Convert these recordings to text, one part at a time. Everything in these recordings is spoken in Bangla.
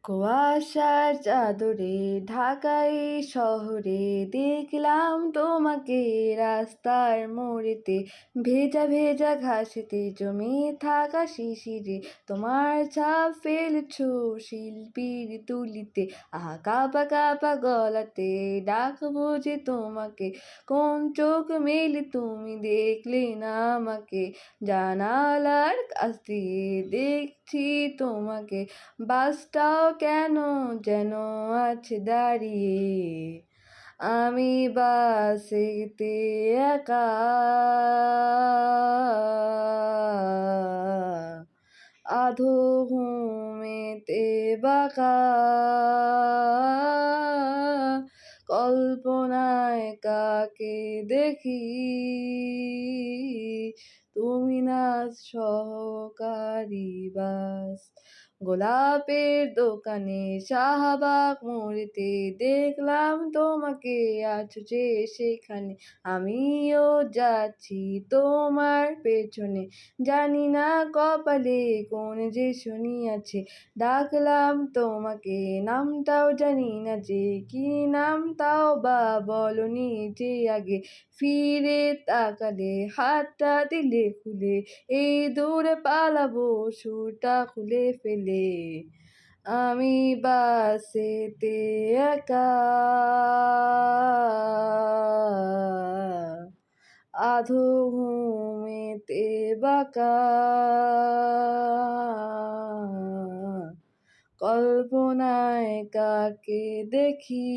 কুয়াশার চাদরে ঢাকাই শহরে দেখলাম তোমাকে রাস্তার মোড়েতে, ভেজা ভেজা ঘাসেতে জমে থাকা শিশিরে তোমার ছাপ ফেলেছো শিল্পীর তুলিতে। আহা কাঁপা কাঁপা গলাতে ডাকবো যে তোমাকে, কোন চোখ মেলে তুমি দেখলে না আমাকে। জানালার কাছ দিয়ে দেখছি তোমাকে, বাসটাও কেন যেন আছে দাঁড়িয়ে। আমি বাসেতে একা, আধো ঘুমেতে বাঁকা, কল্পনায় কাকে দেখি, তুমি না সহকারী বাস। গোলাপের দোকানে শাহবাগ মোড়েতে দেখলাম তোমাকে, আছো যে সেখানে, আমিও যাচ্ছি তোমার পেছনে। জানি না কপালে কোন যে শনি আছে, ডাকলাম তোমাকে নামটাও জানি না যে কি নাম, তাও বা বলনি যে আগে। ফিরে তাকালে হাতটা দিলে খুলে, এই দূরে পালাবো সুরটা খুলে ফেলে। আমি বাসেতে একা, আধো ঘুমেতে বাঁকা, কল্পনায় কাকে দেখি,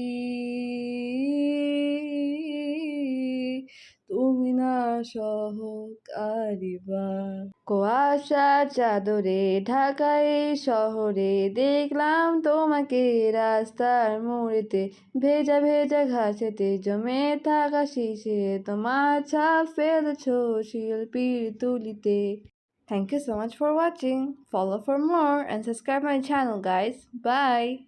তুমি না সহকারী বা। কুয়াশার চাদরে ঢাকাই শহরে দেখলাম তোমাকে রাস্তার মোড়েতে, ভেজা ভেজা ঘাসেতে জমে থাকা শিশিরে তোমার ছাপ ফেলেছো শিল্পীর তুলিতে। Thank you so much for watching. Follow for more and subscribe my channel, guys. Bye.